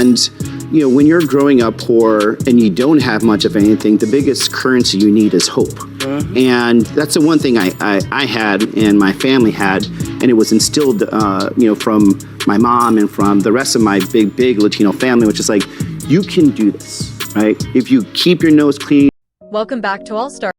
And, when you're growing up poor and you don't have much of anything, the biggest currency you need is hope. And that's the one thing I had and my family had, and it was instilled, from my mom and from the rest of my big Latino family, which is like, you can do this, right? If you keep your nose clean. Welcome back to All Star.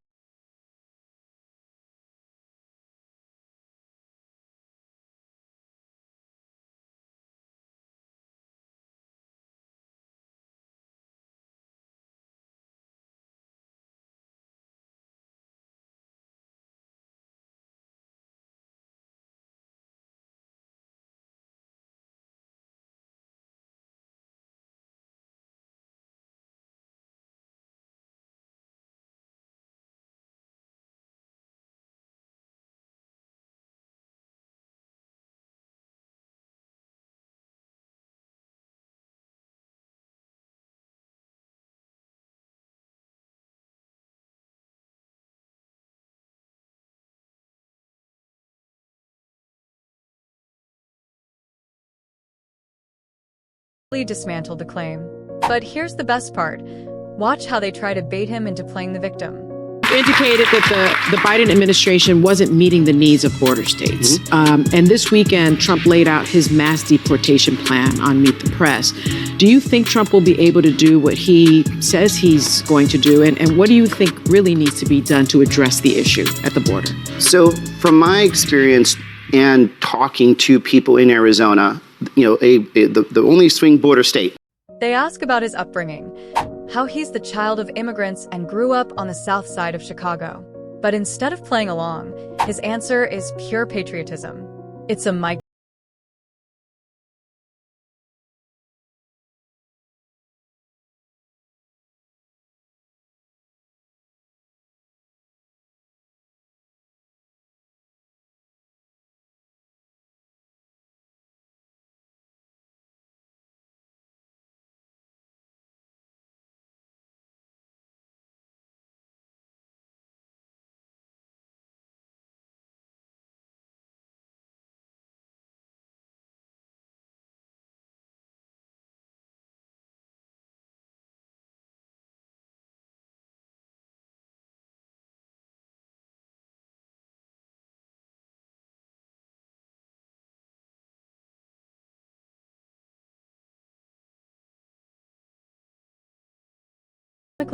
Dismantled the claim. But here's the best part. Watch how they try to bait him into playing the victim. Indicated that the Biden administration wasn't meeting the needs of border states. And this weekend, Trump laid out his mass deportation plan on Meet the Press. Do you think Trump will be able to do what he says he's going to do? And what do you think really needs to be done to address the issue at the border? So from my experience and talking to people in Arizona, the only swing border state. They ask about his upbringing, how he's the child of immigrants and grew up on the south side of Chicago. But instead of playing along, his answer is pure patriotism. It's a mic.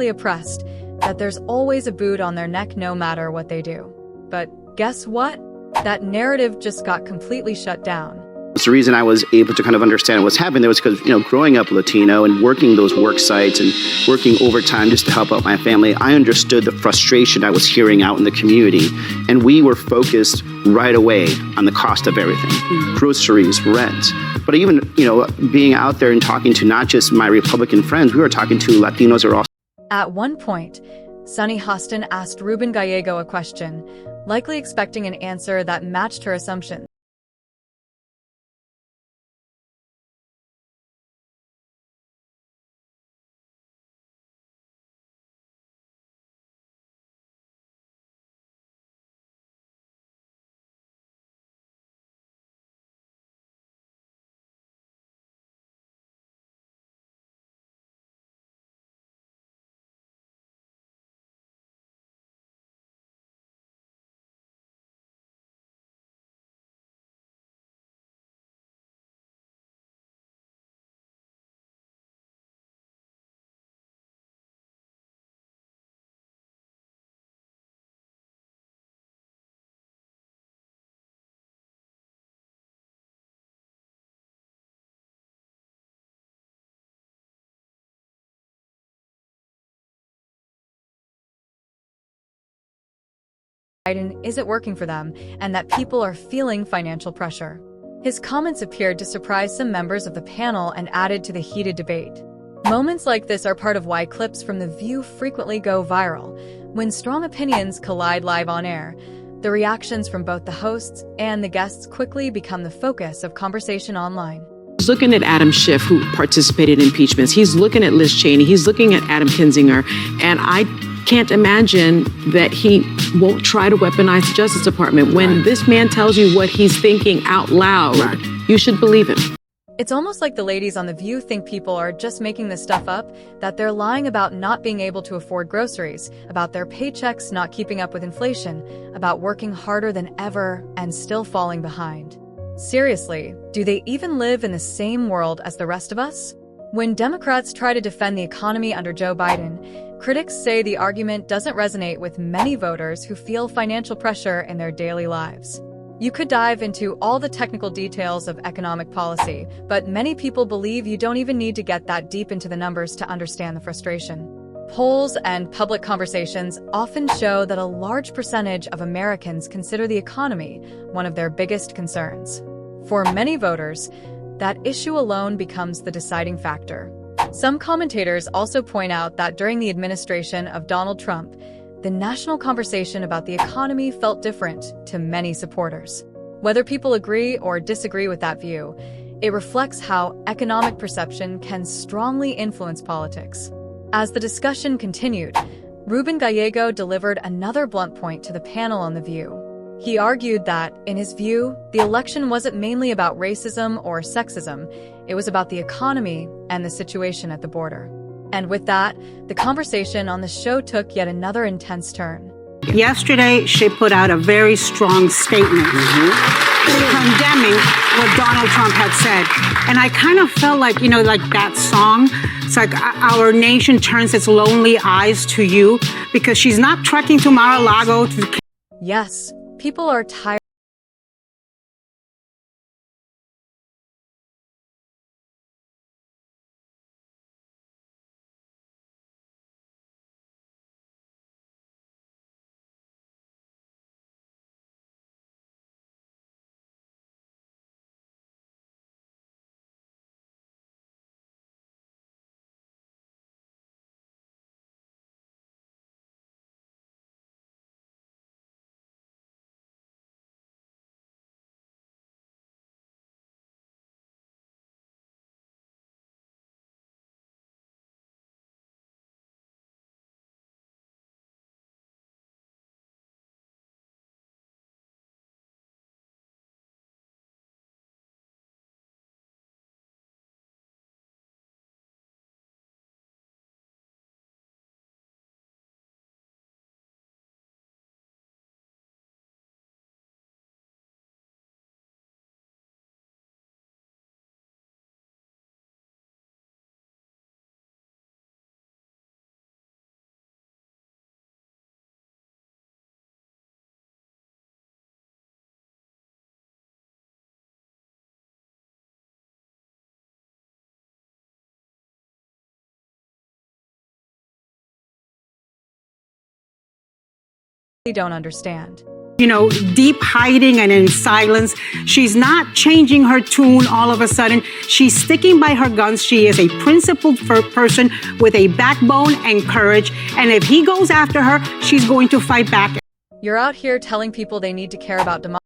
Oppressed, that there's always a boot on their neck no matter what they do. But guess what? That narrative just got completely shut down. The reason I was able to kind of understand what's happening there was because, growing up Latino and working those work sites and working overtime just to help out my family, I understood the frustration I was hearing out in the community. And we were focused right away on the cost of everything, groceries, rent. But even, being out there and talking to not just my Republican friends, we were talking to Latinos who are also. At one point, Sunny Hostin asked Ruben Gallego a question, likely expecting an answer that matched her assumptions. Biden isn't working for them and that people are feeling financial pressure. His comments appeared to surprise some members of the panel and added to the heated debate. Moments like this are part of why clips from The View frequently go viral. When strong opinions collide live on air, the reactions from both the hosts and the guests quickly become the focus of conversation online. He's looking at Adam Schiff, who participated in impeachments. He's looking at Liz Cheney. He's looking at Adam Kinzinger. And I can't imagine that he won't try to weaponize the Justice Department. When this man tells you what he's thinking out loud, you should believe him. It's almost like the ladies on The View think people are just making this stuff up, that they're lying about not being able to afford groceries, about their paychecks not keeping up with inflation, about working harder than ever and still falling behind. Seriously, do they even live in the same world as the rest of us? When Democrats try to defend the economy under Joe Biden, critics say the argument doesn't resonate with many voters who feel financial pressure in their daily lives. You could dive into all the technical details of economic policy, but many people believe you don't even need to get that deep into the numbers to understand the frustration. Polls and public conversations often show that a large percentage of Americans consider the economy one of their biggest concerns. For many voters, that issue alone becomes the deciding factor. Some commentators also point out that during the administration of Donald Trump, the national conversation about the economy felt different to many supporters. Whether people agree or disagree with that view, it reflects how economic perception can strongly influence politics. As the discussion continued, Ruben Gallego delivered another blunt point to the panel on The View. He argued that, in his view, the election wasn't mainly about racism or sexism, it was about the economy and the situation at the border. And with that, the conversation on the show took yet another intense turn. Yesterday, she put out a very strong statement condemning what Donald Trump had said. And I kind of felt like, like that song. It's like our nation turns its lonely eyes to you, because she's not trekking to Mar-a-Lago to... Yes, people are tired don't understand. Deep hiding and in silence. She's not changing her tune all of a sudden. She's sticking by her guns. She is a principled person with a backbone and courage. And if he goes after her, she's going to fight back. You're out here telling people they need to care about democracy.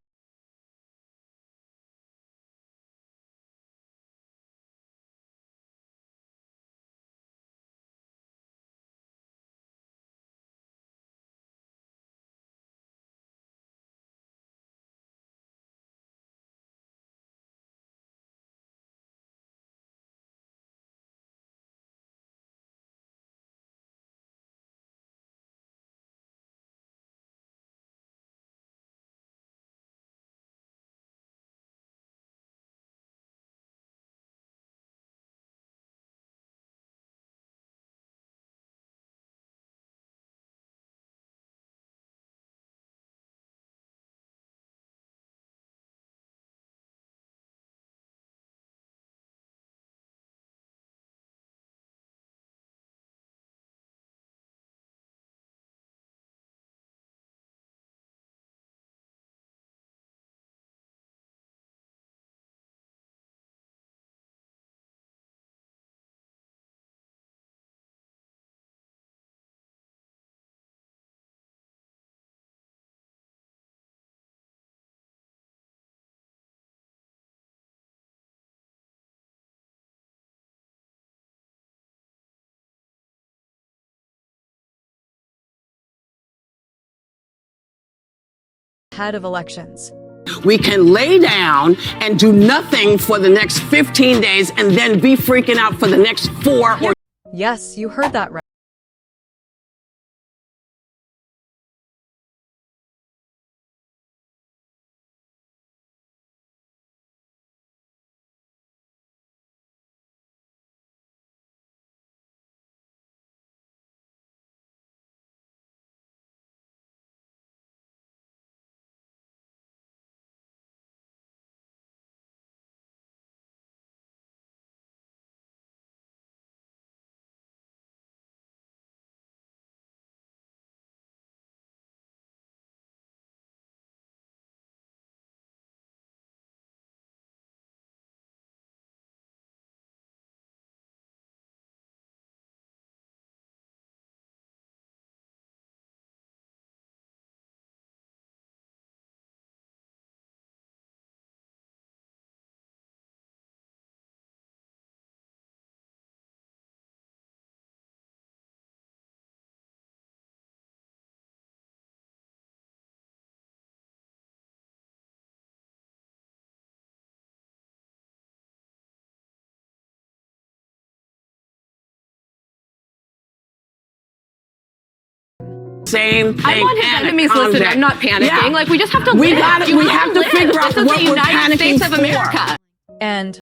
Ahead of elections. We can lay down and do nothing for the next 15 days and then be freaking out for the next 4 or Yes, you heard that right. same thing. I want his Anna, enemies calm listening. down. I'm not panicking. Yeah. Like, we just have to We live. gotta- You we have to live. figure out This is what the we're United States panicking of for. America. And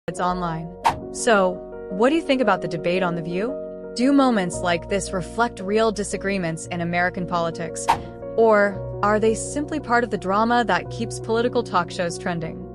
it's online. So, what do you think about the debate on The View? Do moments like this reflect real disagreements in American politics? Or are they simply part of the drama that keeps political talk shows trending?